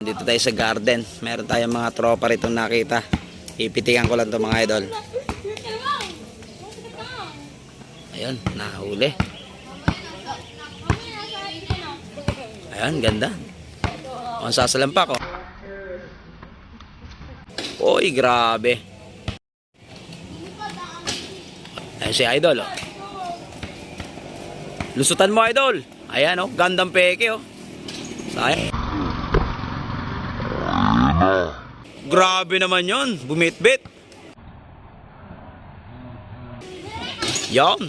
Dito tayo sa garden. Meron tayong mga tropa rito nakita. Ipitikan ko lang to mga idol. Ayun, nahuli. Ayun, ganda. Ang sasalampak ko. Uy, grabe. Ayun si idol, oh. Lusutan mo, idol. Ayan, oh, gandang peke, oh. Sayang. Grabe naman yun. Bumit-bit. Yan.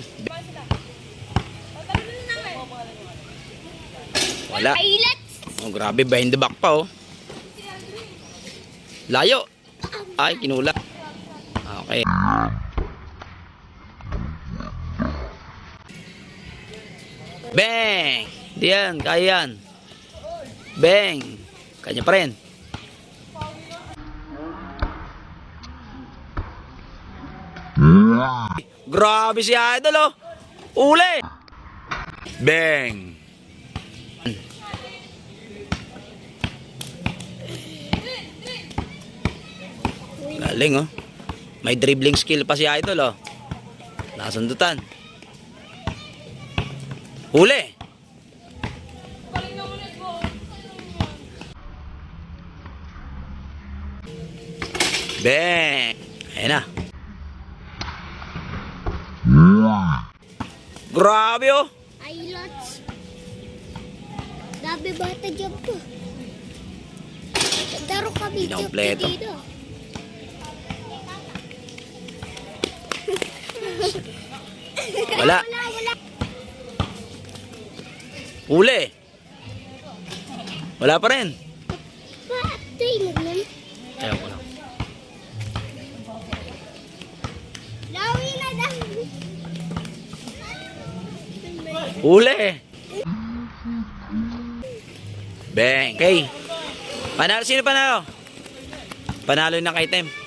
Wala. Oh, grabe. Behind the back pa, oh. Layo. Ay, kinula. Okay. Bang! Diyan, kaya yan. Bang! Kanya pa rin. Grabe si idol, oh. Uli. Bang. Galing, oh. May dribbling skill pa si idol, oh. Nasundutan. Uli. Bang. Ayan na. Grabe, oh. Ay, lots. Grabe bata dyan po. Daro kami dyan po Kompleto. dito. Wala. Uli. Wala pa rin. Patay mo lang. Ayaw ko lang. Lawi na lang. Uli. Bang. Okay. Panalo. Sino panalo? Panalo na kay Tem.